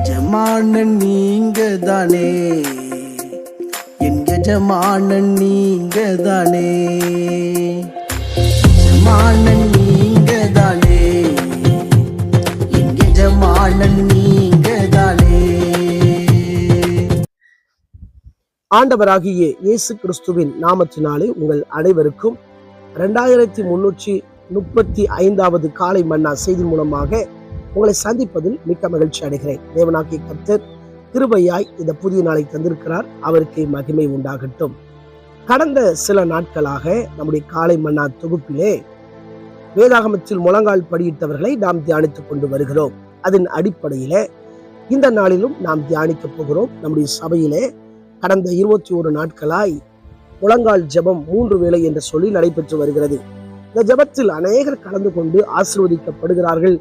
எஜமானன் நீங்க தானே, என் எஜமானன் நீங்க தானே, எஜமானன் நீங்க தானே, என் எஜமானன் நீங்க தானே. ஆண்டவராகிய இயேசு கிறிஸ்துவின் நாமத்தினாலே உங்கள் அனைவருக்கும் 2335வது காலை மன்னா செய்தி மூலமாக உங்களை சந்திப்பதில் மிக்க மகிழ்ச்சி அடைகிறேன். தேவனாகிய கர்த்தர் கிருபையாய் இந்த புதிய நாளை தந்திருக்கிறார். அவருக்கு மகிமை உண்டாகட்டும். கடந்த சில நாட்களாக நம்முடைய காலை மன்னா தொகுப்பிலே வேதாகமத்தில் முழங்கால் படியிட்டவர்களை நாம் தியானித்துக் கொண்டு வருகிறோம். அதன் அடிப்படையில இந்த நாளிலும் நாம் தியானிக்க போகிறோம். நம்முடைய சபையிலே கடந்த 21 நாட்களாய் முழங்கால் ஜெபம் 3 வேளை என்று சொல்லி நடைபெற்று வருகிறது. இந்த ஜெபத்தில் அநேகர் கலந்து கொண்டு ஆசீர்வதிக்கப்படுகிறார்கள்.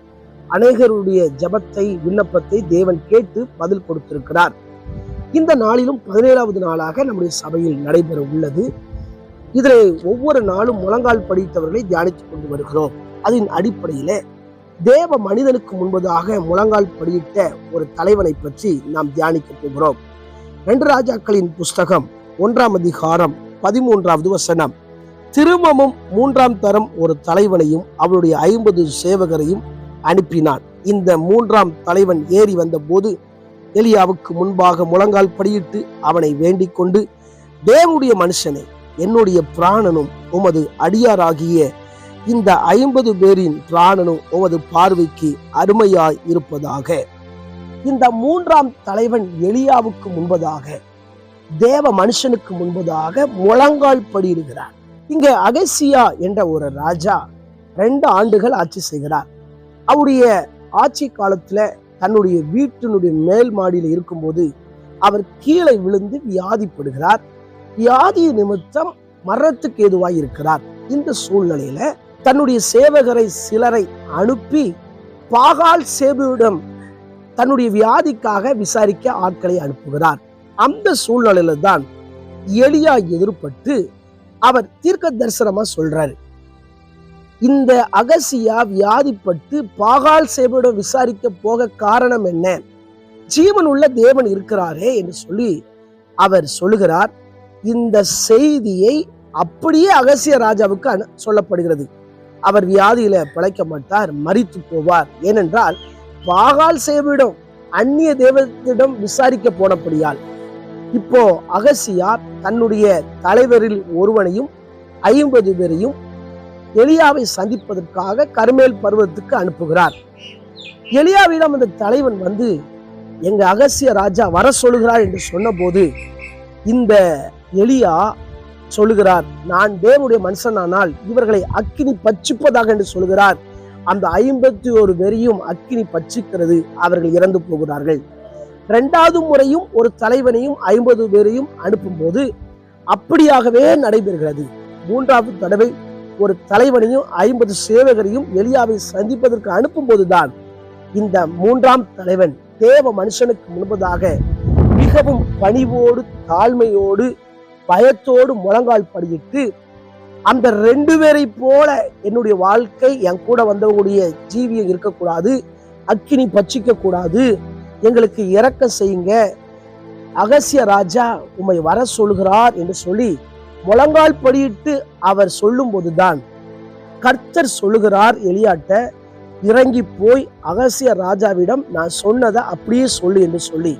அநேகருடைய ஜெபத்தை, விண்ணப்பத்தை தேவன் கேட்டு பதில் கொடுத்திருக்கிறார். இந்த நாளிலும் 17வது நாளாக நம்முடைய சபையில் நடைபெற உள்ளது. இதில் ஒவ்வொரு நாளும் முழங்கால் படித்தவர்களை தியானித்துக் கொண்டு வருகிறோம். அதன் அடிப்படையில தேவ மனிதனுக்கு முன்பதாக முழங்கால் படியிட்ட ஒரு தலைவனை பற்றி நாம் தியானிக்க போகிறோம். 2 ராஜாக்களின் புஸ்தகம் 1ஆம் அதிகாரம் 13வது வசனம். திரும்பவும் 3ஆம் தரம் ஒரு தலைவனையும் அவருடைய 50 சேவகரையும் அனுப்பினான். இந்த 3ஆம் தலைவன் ஏறி வந்த போது எலியாவுக்கு முன்பாக முழங்கால் படியிட்டு அவனை வேண்டிக் கொண்டு, தேவனுடைய மனுஷனே, என்னுடைய பிராணனும் உமது அடியாராகிய இந்த 50 பேரின் பிராணனும் உமது பார்வைக்கு அருமையாய் இருப்பதாக. இந்த 3ஆம் தலைவன் எலியாவுக்கு முன்பதாக, தேவ மனுஷனுக்கு முன்பதாக முழங்கால் படியிடுகிறார். இங்க அகசியா என்ற ஒரு ராஜா 2 ஆண்டுகள் ஆட்சி செய்கிறார். அவருடைய ஆட்சி காலத்துல தன்னுடைய வீட்டினுடைய மேல் மாடியில் இருக்கும்போது அவர் கீழே விழுந்து வியாதிப்படுகிறார். வியாதி நிமித்தம் மரணத்துக்கு ஏதுவாய் இருக்கிறார். இந்த சூழ்நிலையில தன்னுடைய சேவகரை சிலரை அனுப்பி பாகால் சேபுவிடம் தன்னுடைய வியாதிக்காக விசாரிக்க ஆட்களை அனுப்புகிறார். அந்த சூழ்நிலையில தான் எலியா எதிர்பட்டு அவர் தீர்க்க தரிசனமா சொல்றாரு, இந்த அகசியா வியாதிப்பட்டு பாகால் சேபுவிடம் விசாரிக்க போக காரணம் என்ன? ஜீவன் உள்ள தேவன் இருக்கிறாரே என்று சொல்லி அவர் சொல்லுகிறார். இந்த செய்தியை அப்படியே அகசிய ராஜாவுக்கு சொல்லப்படுகிறது. அவர் வியாதியில பிழைக்க மாட்டார், மரித்து போவார். ஏனென்றால் பாகால் சேபுவிடம் அந்நிய தேவத்திடம் விசாரிக்க போனபடியால் இப்போ அகசியா தன்னுடைய தலைவரில் ஒருவனையும் 50 பேரையும் எலியாவை சந்திப்பதற்காக கர்மேல் பர்வதத்துக்கு அனுப்புகிறார். எலியாவிடம் அந்த தலைவன் வந்து, எங்க அகசிய ராஜா வர சொல்லுகிறார் என்று சொன்ன போது இந்த எலியா சொல்லுகிறார், நான் தேவனுடைய மனுஷனானால் இவர்களை அக்கினி பட்சிப்பதாக என்று சொல்லுகிறார். அந்த 51 பேரையும் அக்கினி பட்சிக்கிறது. அவர்கள் இறந்து போகிறார்கள். 2வது முறையும் ஒரு தலைவனையும் 50 பேரையும் அனுப்பும் போது அப்படியாகவே நடைபெறுகிறது. 3வது தடவை ஒரு தலைவனையும் 50 சேவகரையும் எலியாவை சந்திப்பதற்கு அனுப்பும் போதுதான் இந்த 3ஆம் தலைவன் தேவ மனுஷனுக்கு முன்பதாக மிகவும் பணிவோடு, தாழ்மையோடு, பயத்தோடு முழங்கால் படியிட்டு, அந்த 2 பேரை போல என்னுடைய வாழ்க்கை, என் கூட வந்தவங்களுடைய ஜீவியம் இருக்கக்கூடாது, அக்கினி பட்சிக்க கூடாது, எங்களுக்கு இரக்கம் செய்யுங்க, அகசிய ராஜா உம்மை வர சொல்கிறார் என்று சொல்லி முழங்கால் படியிட்டு அவர் சொல்லும் போதுதான் கர்த்தர் சொல்லுகிறார் எலியாட்ட, இறங்கி போய் அகசிய ராஜாவிடம் நான் சொன்னதை அப்படியே சொல்லு என்று சொல்லி.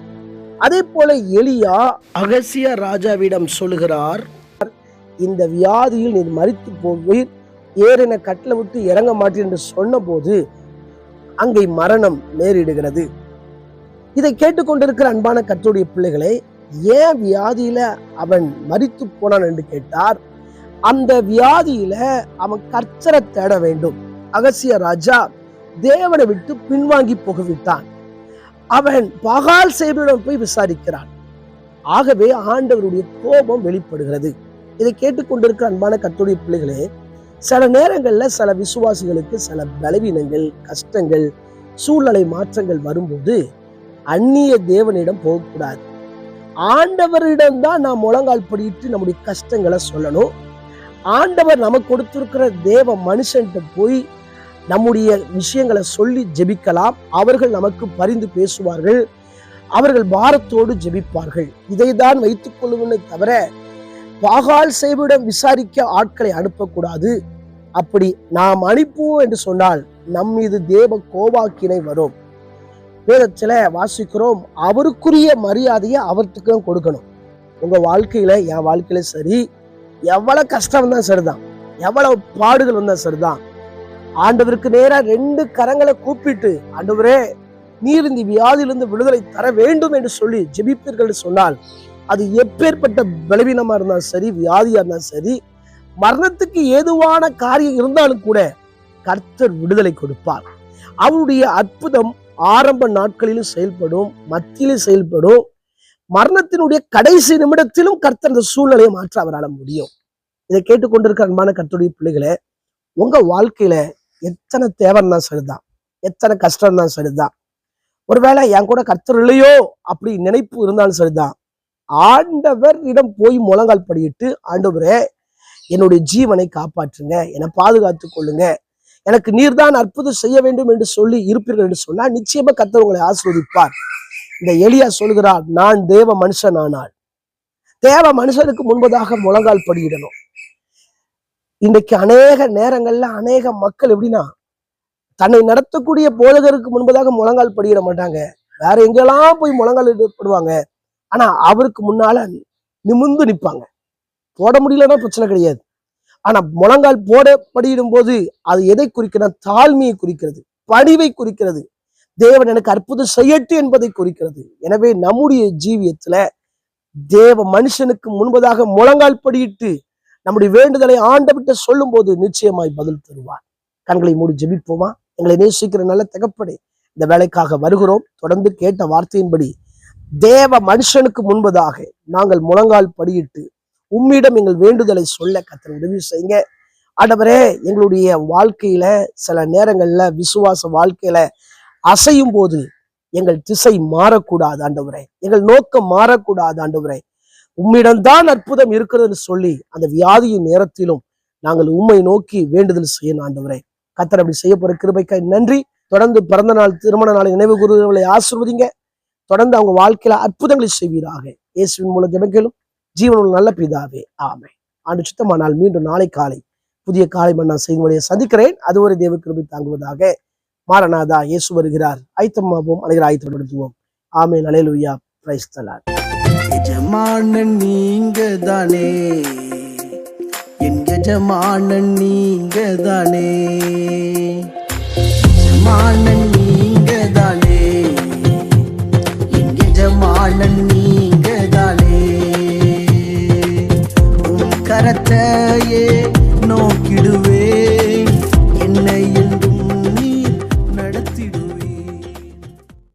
அதே போல எலியா அகசிய ராஜாவிடம் சொல்லுகிறார், இந்த வியாதியில் நீர் மரித்து போவீர், ஏறின கட்டில விட்டு இறங்க மாட்டீர் என்று சொன்ன போது அங்கே மரணம் நேரிடுகிறது. இதை கேட்டுக்கொண்டிருக்கிற அன்பான கர்த்தருடைய பிள்ளைகளே, ஏன் வியாதியில அவன் மரித்து போனான் என்று கேட்டார். அந்த வியாதியில அவன் கர்த்தரை தேட வேண்டும். அகசிய ராஜா தேவனை விட்டு பின்வாங்கி போகவிட்டான். அவன் பாகால் சேபுவிடம் போய் விசாரிக்கிறான். ஆகவே ஆண்டவருடைய கோபம் வெளிப்படுகிறது. இதை கேட்டுக்கொண்டிருக்கிற அன்பான கர்த்தருடைய பிள்ளைகளே, சில நேரங்கள்ல சில விசுவாசிகளுக்கு சில பலவீனங்கள், கஷ்டங்கள், சூழ்நிலை மாற்றங்கள் வரும்போது அந்நிய தேவனிடம் போகக்கூடாது. ஆண்டவரிடம் தான் நாம் முழங்கால் படியிட்டு நம்முடைய கஷ்டங்களை சொல்லணும். ஆண்டவர் நமக்கு கொடுத்திருக்கிற தேவ மனுஷன்கிட்ட போய் நம்முடைய விஷயங்களை சொல்லி ஜெபிக்கலாம். அவர்கள் நமக்கு பரிந்து பேசுவார்கள். அவர்கள் பாரத்தோடு ஜெபிப்பார்கள். இதைதான் வைத்துக் கொள்ளுவதை தவிர பாகால் செய்விடம் விசாரிக்க ஆட்களை அனுப்பக்கூடாது. அப்படி நாம் அனுப்புவோம் என்று சொன்னால் நம் மீது தேவ கோபாக்கினை வரும். வேதத்துல வாசிக்கிறோம், அவருக்குரிய மரியாதையை அவருக்கு கொடுக்கணும். உங்க வாழ்க்கையில, என் வாழ்க்கையில சரி, எவ்வளவு கஷ்டம் வந்தா சரிதான், எவ்வளவு பாடுகள் வந்தா சரிதான், ஆண்டவருக்கு நேரா 2 கரங்களை கூப்பிட்டு, ஆண்டவரே நீர் இந்த வியாதியிலிருந்து விடுதலை தர வேண்டும் என்று சொல்லி ஜெபிப்பீர்கள் சொன்னால், அது எப்பேற்பட்ட பலவீனமா இருந்தாலும் சரி, வியாதியா இருந்தாலும் சரி, மரணத்துக்கு ஏதுவான காரியம் இருந்தாலும் கூட கர்த்தர் விடுதலை கொடுப்பார். அவருடைய அற்புதம் ஆரம்ப நாட்களிலும் செயல்படும், மத்தியிலும் செயல்படும், மரணத்தினுடைய கடைசி நிமிடத்திலும் கர்த்தர் அந்த சூழ்நிலையை மாற்ற அவரால் முடியும். இதை கேட்டுக்கொண்டிருக்க அன்பான கர்த்தருடைய பிள்ளைகளே, உங்க வாழ்க்கையில எத்தனை தேவைன்னா சரிதான், எத்தனை கஷ்டம் தான் சரிதான், ஒருவேளை என் கூட கர்த்தர் இல்லையோ அப்படி நினைப்பு இருந்தாலும் சரிதான், ஆண்டவர் இடம் போய் முழங்கால் படியிட்டு, ஆண்டவரே என்னுடைய ஜீவனை காப்பாற்றுங்க, என்னை பாதுகாத்துக் கொள்ளுங்க, எனக்கு நீர்தான் அற்புதம் செய்ய வேண்டும் என்று சொல்லி இருப்பீர்கள் என்று சொன்னா நிச்சயமா கர்த்தர் உங்களை ஆசீர்வதிப்பார். இந்த எலியா சொல்கிறார், நான் தேவ மனுஷன் ஆனால். தேவ மனுஷனுக்கு முன்பதாக முழங்கால் படியிடணும். இன்றைக்கு அநேக நேரங்கள்ல அநேக மக்கள் எப்படின்னா, தன்னை நடத்தக்கூடிய போதகருக்கு முன்பதாக முழங்கால் படியிட மாட்டாங்க, வேற எங்கெல்லாம் போய் முழங்கால் படுவாங்க. ஆனா அவருக்கு முன்னால நிமிர்ந்து நிற்பாங்க. போட முடியலன்னா பிரச்சனை கிடையாது, ஆனா முழங்கால் போட படியிடும் போது அது எதை குறிக்கிறது? தாழ்மையை குறிக்கிறது, பணிவை குறிக்கிறது, தேவன் எனக்கு அற்புதம் செய்யட்டும் என்பதை குறிக்கிறது. எனவே நம்முடைய ஜீவியத்துல தேவ மனுஷனுக்கு முன்பதாக முழங்கால் படியிட்டு நம்முடைய வேண்டுதலை ஆண்டவர்கிட்ட சொல்லும் போது நிச்சயமாய் பதில் தருவார். கண்களை மூடி ஜெபிப்போமா? எங்களை நேசிக்கிற நல்ல தகப்பனே, இந்த வேலைக்காக வருகிறோம். தொடர்ந்து கேட்ட வார்த்தையின்படி தேவ மனுஷனுக்கு முன்பதாக நாங்கள் முழங்கால் படியிட்டு உம்மிடம் எங்கள் வேண்டுதலை சொல்ல கர்த்தர் உதவி செய்யுங்க. ஆண்டவரே, எங்களுடைய வாழ்க்கையில சில நேரங்கள்ல விசுவாச வாழ்க்கையில அசையும் போது எங்கள் திசை மாறக்கூடாது ஆண்டவரே, எங்கள் நோக்கம் மாறக்கூடாது ஆண்டவரே. உம்மிடம்தான் அற்புதம் இருக்கிறதுன்னு சொல்லி அந்த வியாதியின் நேரத்திலும் நாங்கள் உம்மை நோக்கி வேண்டுதல் செய்யணும் ஆண்டவரே. கர்த்தர் அப்படி செய்ய போற கிருபைக்காய் நன்றி. தொடர்ந்து பிறந்த நாள், திருமண நாளை நினைவு கூறுகிறவர்களை ஆசீர்வதிங்க. தொடர்ந்து அவங்க வாழ்க்கையில அற்புதங்களை செய்வீராக. இயேசுவின் மூலம் ஜெபங்களும் ஜீவனுள்ள நல்ல பிதாவே, ஆமென். ஆண்டு சுத்தமானால் மீண்டும் நாளை காலை புதிய காலை மன்னா செய்தி வழியை சந்திக்கிறேன். அதுவரை தேவ கிருபை தாங்குவதாக. மாரநாதா, இயேசு வருகிறார். ஆயத்தமாவோம், அனைவரும் ஆயத்தப்படுத்துவோம். ஆமென். அல்லேலூயா. Praise the Lord. எஜமானன் நீங்க தானே, என் எஜமானன் நீங்க தானே, எஜமானன் நீங்க தானே, என் எஜமானன் நீங்க தானே, உன் கரத்தையே நோக்கிடுவே